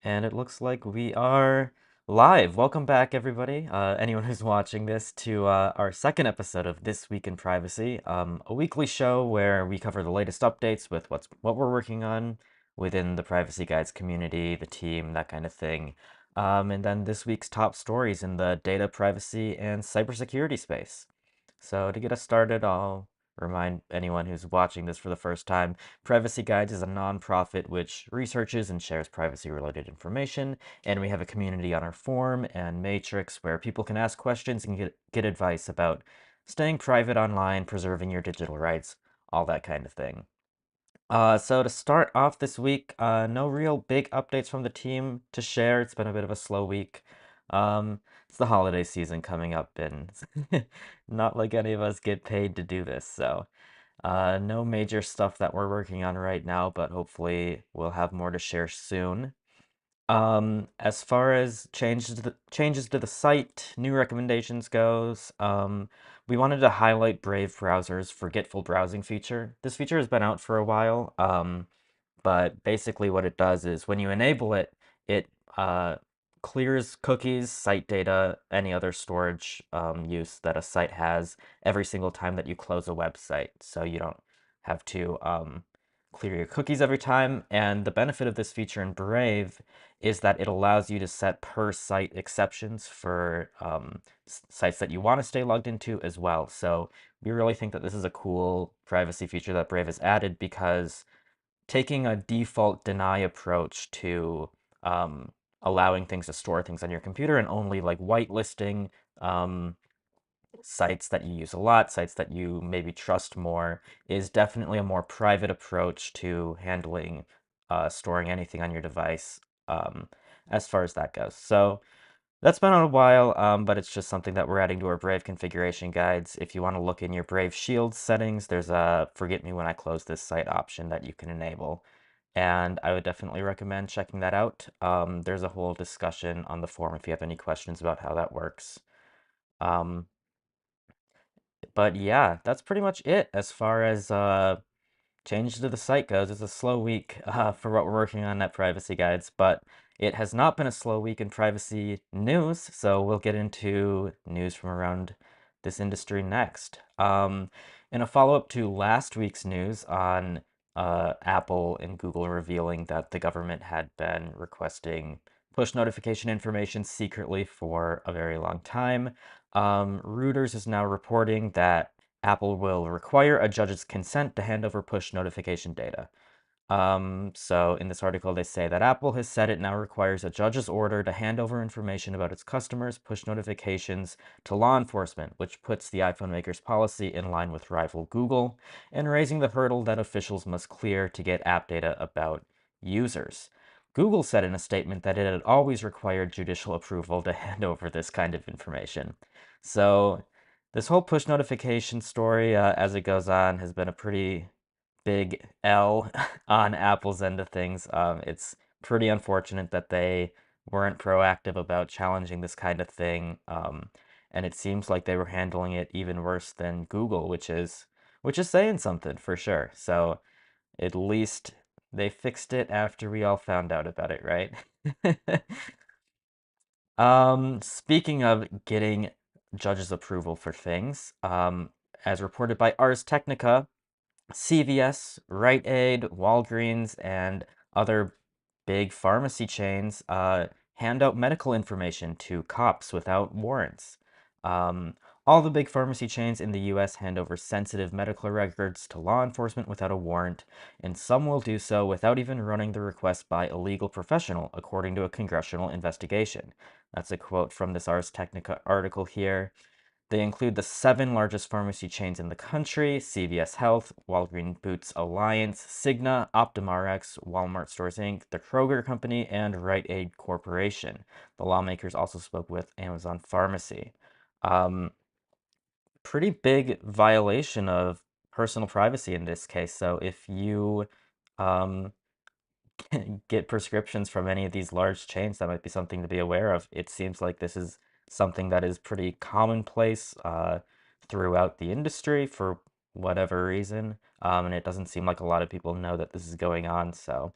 And it looks like we are live. Welcome back, everybody. Anyone who's watching this to our second episode of This Week in Privacy, a weekly show where we cover the latest updates with what we're working on within the Privacy Guides community, the team, that kind of thing. And then this week's top stories in the data privacy and cybersecurity space. So to get us started, I'll remind anyone who's watching this for the first time, Privacy Guides is a nonprofit which researches and shares privacy-related information, and we have a community on our forum and matrix where people can ask questions and get advice about staying private online, preserving your digital rights, all that kind of thing. So to start off this week, no real big updates from the team to share. It's been a bit of a slow week. It's the holiday season coming up, and not like any of us get paid to do this, so no major stuff that we're working on right now, but hopefully we'll have more to share soon. As far as changes to the site, new recommendations goes, we wanted to highlight Brave Browser's forgetful browsing feature. This feature has been out for a while, but basically what it does is when you enable it, it clears cookies, site data, any other storage use that a site has every single time that you close a website. So you don't have to clear your cookies every time. And the benefit of this feature in Brave is that it allows you to set per site exceptions for sites that you want to stay logged into as well. So we really think that this is a cool privacy feature that Brave has added because taking a default deny approach to allowing things to store things on your computer and only like whitelisting um, sites that you use a lot, sites that you maybe trust more, is definitely a more private approach to handling storing anything on your device as far as that goes. So that's been on a while, but it's just something that we're adding to our Brave configuration guides. If you want to look in your Brave Shield settings, there's a forget me when I close this site option that you can enable. And I would definitely recommend checking that out. There's a whole discussion on the forum if you have any questions about how that works. Um, but yeah, that's pretty much it as far as change to the site goes. It's a slow week for what we're working on at Privacy Guides, but it has not been a slow week in privacy news, so we'll get into news from around this industry next. In a follow-up to last week's news on Apple and Google revealing that the government had been requesting push notification information secretly for a very long time, Reuters is now reporting that Apple will require a judge's consent to hand over push notification data. So in this article, they say that Apple has said it now requires a judge's order to hand over information about its customers' push notifications to law enforcement, which puts the iPhone maker's policy in line with rival Google and raising the hurdle that officials must clear to get app data about users. Google said in a statement that it had always required judicial approval to hand over this kind of information. So this whole push notification story, as it goes on, has been a pretty big L on Apple's end of things. It's pretty unfortunate that they weren't proactive about challenging this kind of thing. And it seems like they were handling it even worse than Google, which is saying something for sure. So at least they fixed it after we all found out about it, right? Speaking of getting judges' approval for things, as reported by Ars Technica, CVS, Rite Aid, Walgreens, and other big pharmacy chains hand out medical information to cops without warrants. Um, all the big pharmacy chains in the US hand over sensitive medical records to law enforcement without a warrant, and some will do so without even running the request by a legal professional, according to a congressional investigation. That's a quote from this Ars Technica article here. They include the 7 largest pharmacy chains in the country: CVS Health, Walgreens Boots Alliance, Cigna, OptumRx, Walmart Stores Inc., the Kroger Company, and Rite Aid Corporation. The lawmakers also spoke with Amazon Pharmacy. Um, Pretty big violation of personal privacy in this case. So if you um, get prescriptions from any of these large chains, that might be something to be aware of. It seems like this is something that is pretty commonplace throughout the industry for whatever reason. And it doesn't seem like a lot of people know that this is going on. So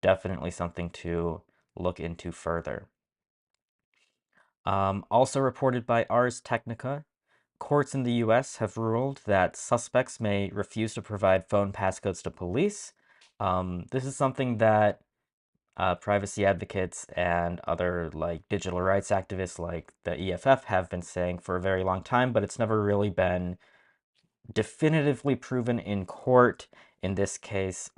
definitely something to look into further. Also reported by Ars Technica, courts in the US have ruled that suspects may refuse to provide phone passcodes to police. This is something that privacy advocates and other like digital rights activists like the EFF have been saying for a very long time, but it's never really been definitively proven in court. In this case,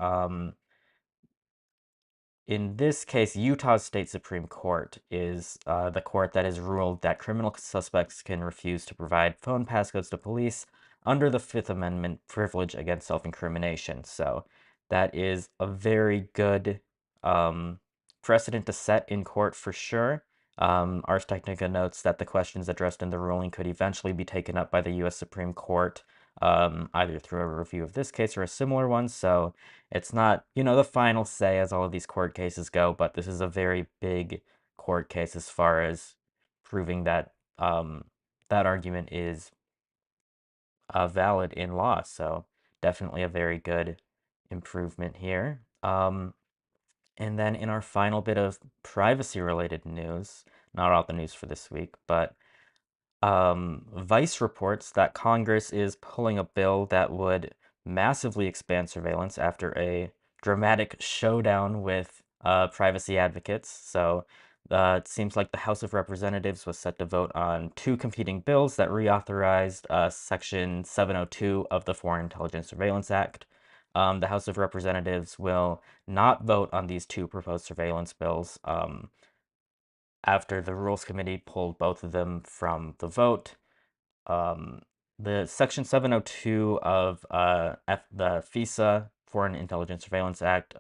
Utah's state Supreme Court is the court that has ruled that criminal suspects can refuse to provide phone passcodes to police under the Fifth Amendment privilege against self-incrimination. So that is a very good precedent to set in court for sure. Ars Technica notes that the questions addressed in the ruling could eventually be taken up by the U.S. Supreme Court, either through a review of this case or a similar one. So it's not, the final say as all of these court cases go, but this is a very big court case as far as proving that that argument is valid in law. So definitely a very good improvement here. And then in our final bit of privacy-related news, not all the news for this week, but Vice reports that Congress is pulling a bill that would massively expand surveillance after a dramatic showdown with privacy advocates. So it seems like the House of Representatives was set to vote on two competing bills that reauthorized Section 702 of the Foreign Intelligence Surveillance Act. The House of Representatives will not vote on these two proposed surveillance bills after the Rules Committee pulled both of them from the vote. Um, the Section 702 of the FISA, Foreign Intelligence Surveillance Act,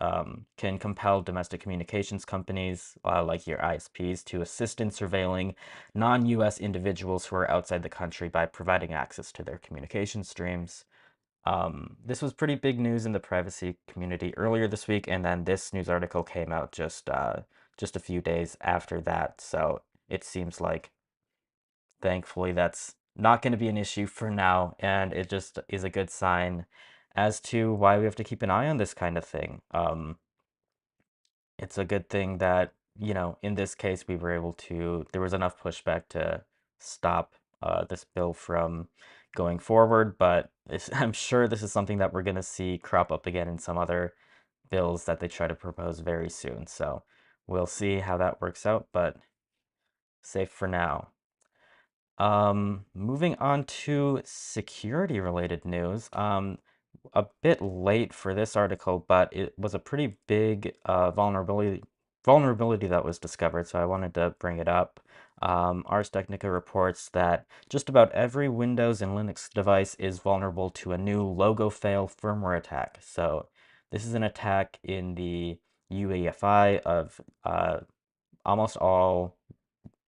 can compel domestic communications companies, like your ISPs, to assist in surveilling non-US individuals who are outside the country by providing access to their communication streams. This was pretty big news in the privacy community earlier this week, and then this news article came out just a few days after that. So it seems like, thankfully, that's not going to be an issue for now, and it just is a good sign as to why we have to keep an eye on this kind of thing. It's a good thing that, in this case, we were able to, there was enough pushback to stop this bill from going forward, but I'm sure this is something that we're going to see crop up again in some other bills that they try to propose very soon. So we'll see how that works out, but safe for now. Moving on to security related news. A bit late for this article, but it was a pretty big vulnerability that was discovered, so I wanted to bring it up. Ars Technica reports that just about every Windows and Linux device is vulnerable to a new LogoFail firmware attack. So this is an attack in the UEFI of almost all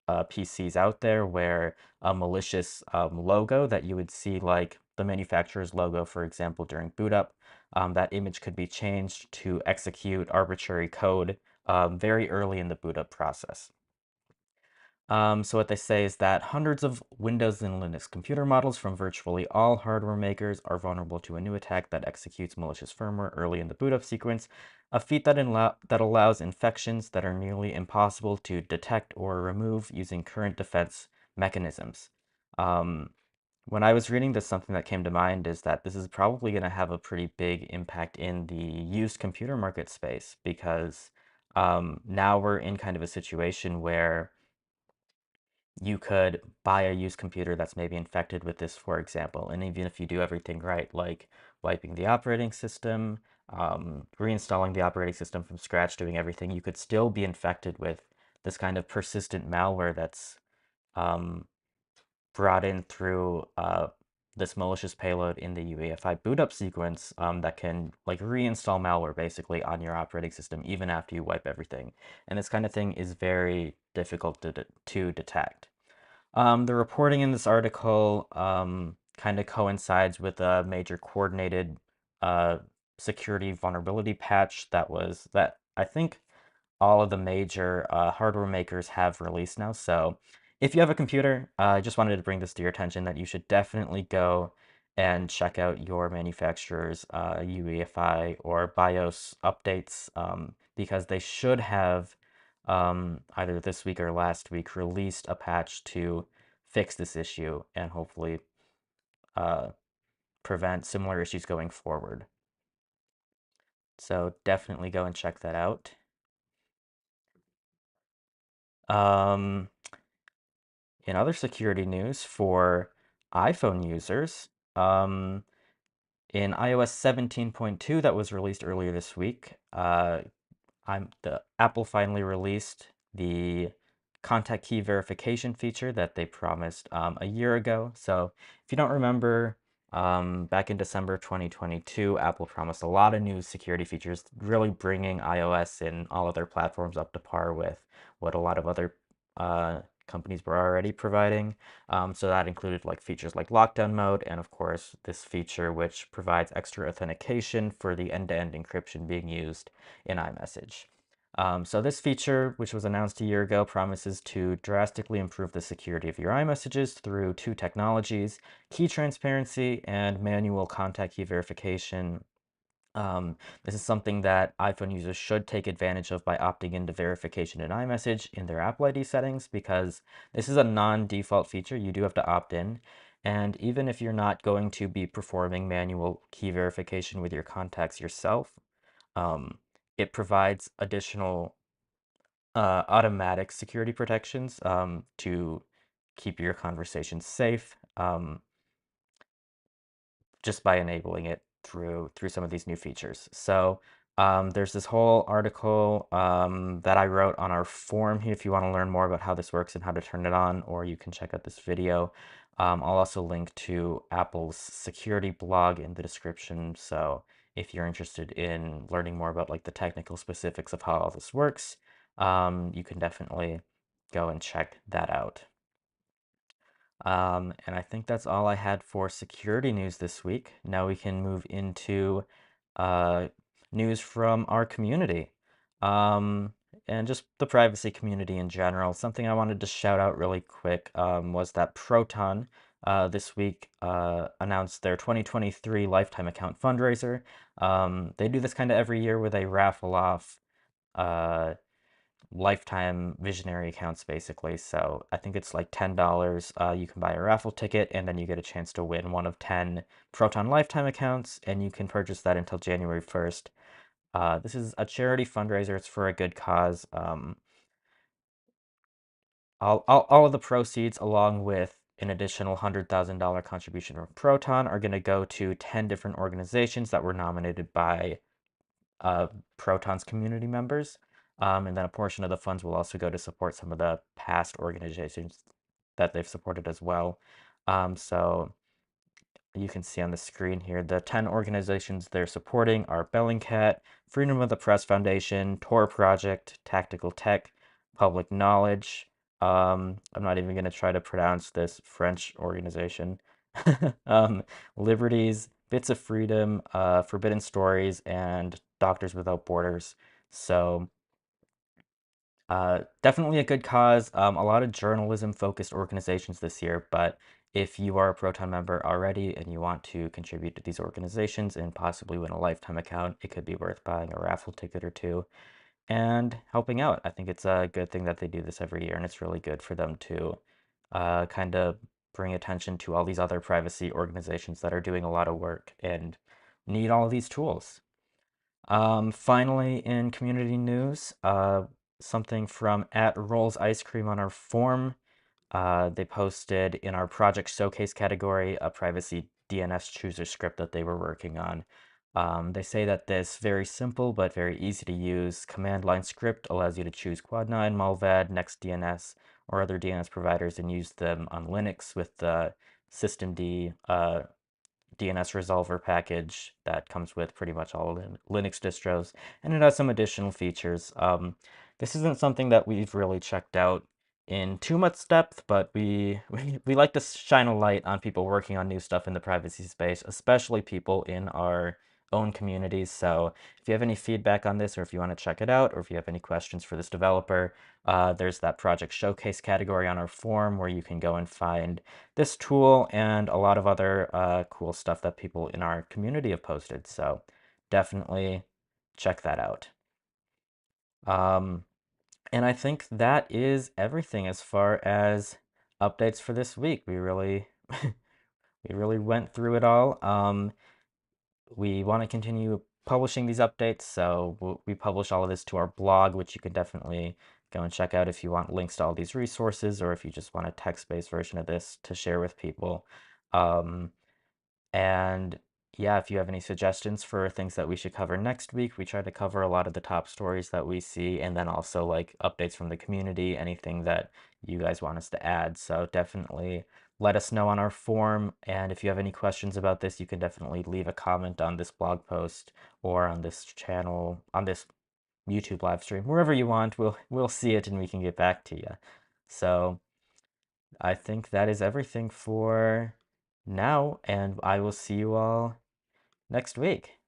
PCs out there where a malicious logo that you would see, like the manufacturer's logo, for example, during boot up, that image could be changed to execute arbitrary code very early in the boot up process. So what they say is that hundreds of Windows and Linux computer models from virtually all hardware makers are vulnerable to a new attack that executes malicious firmware early in the boot up sequence, a feat that allows infections that are nearly impossible to detect or remove using current defense mechanisms. When I was reading this, something that came to mind is that this is probably going to have a pretty big impact in the used computer market space, because now we're in kind of a situation where you could buy a used computer that's maybe infected with this, for example. And even if you do everything right, like wiping the operating system, reinstalling the operating system from scratch, doing everything, you could still be infected with this kind of persistent malware that's um, brought in through this malicious payload in the UEFI boot up sequence, that can like reinstall malware basically on your operating system even after you wipe everything. And this kind of thing is very difficult to detect. The reporting in this article kind of coincides with a major coordinated uh, security vulnerability patch that I think all of the major hardware makers have released now. So if you have a computer, I just wanted to bring this to your attention that you should definitely go and check out your manufacturer's UEFI or BIOS updates, because they should have either this week or last week, released a patch to fix this issue and hopefully uh, prevent similar issues going forward. So definitely go and check that out. Um, in other security news for iPhone users, in iOS 17.2 that was released earlier this week, the Apple finally released the contact key verification feature that they promised a year ago. So if you don't remember, back in December 2022, Apple promised a lot of new security features, really bringing iOS and all other platforms up to par with what a lot of other companies were already providing. So that included like features like lockdown mode, and of course this feature which provides extra authentication for the end-to-end encryption being used in iMessage. So this feature, which was announced a year ago, promises to drastically improve the security of your iMessages through two technologies: key transparency and manual contact key verification. This is something that iPhone users should take advantage of by opting into verification in iMessage in their Apple ID settings, because this is a non-default feature. You do have to opt in. And even if you're not going to be performing manual key verification with your contacts yourself, um, it provides additional automatic security protections to keep your conversations safe. Just by enabling it through some of these new features. So there's this whole article that I wrote on our forum here if you want to learn more about how this works and how to turn it on, or you can check out this video. I'll also link to Apple's security blog in the description. So if you're interested in learning more about like the technical specifics of how all this works, you can definitely go and check that out. And I think that's all I had for security news this week. Now we can move into uh, news from our community, um, and just the privacy community in general. Something I wanted to shout out really quick was that Proton this week announced their 2023 Lifetime Account fundraiser. They do this kind of every year where they raffle off uh, lifetime visionary accounts basically. So I think it's like $10. You can buy a raffle ticket and then you get a chance to win one of 10 Proton lifetime accounts, and you can purchase that until January 1st. This is a charity fundraiser. It's for a good cause. All of the proceeds, along with an additional $100,000 contribution from Proton, are going to go to 10 different organizations that were nominated by uh, Proton's community members. And then a portion of the funds will also go to support some of the past organizations that they've supported as well. So you can see on the screen here, the 10 organizations they're supporting are Bellingcat, Freedom of the Press Foundation, Tor Project, Tactical Tech, Public Knowledge. I'm not even going to try to pronounce this French organization. um, Liberties, Bits of Freedom, Forbidden Stories, and Doctors Without Borders. So definitely a good cause. A lot of journalism-focused organizations this year, but if you are a Proton member already and you want to contribute to these organizations and possibly win a lifetime account, it could be worth buying a raffle ticket or two and helping out. I think it's a good thing that they do this every year, and it's really good for them to kind of bring attention to all these other privacy organizations that are doing a lot of work and need all of these tools. Finally, in community news, something from at Rolls Ice Cream on our forum. They posted in our project showcase category a privacy DNS chooser script that they were working on. They say that this very simple but very easy to use command line script allows you to choose Quad9, Malvad, NextDNS, or other DNS providers and use them on Linux with the systemd DNS resolver package that comes with pretty much all Linux distros, and it has some additional features. This isn't something that we've really checked out in too much depth, but we like to shine a light on people working on new stuff in the privacy space, especially people in our own communities. So if you have any feedback on this, or if you want to check it out, or if you have any questions for this developer, there's that project showcase category on our forum where you can go and find this tool and a lot of other cool stuff that people in our community have posted. So definitely check that out. Um, And I think that is everything as far as updates for this week. We really we really went through it all. We want to continue publishing these updates, so we publish all of this to our blog, which you can definitely go and check out if you want links to all these resources, or if you just want a text-based version of this to share with people. Um, and yeah, if you have any suggestions for things that we should cover next week, we try to cover a lot of the top stories that we see, and then also like updates from the community, anything that you guys want us to add. So definitely let us know on our forum. And if you have any questions about this, you can definitely leave a comment on this blog post or on this channel, on this YouTube live stream, wherever you want. We'll see it and we can get back to you. So I think that is everything for now, and I will see you all next week.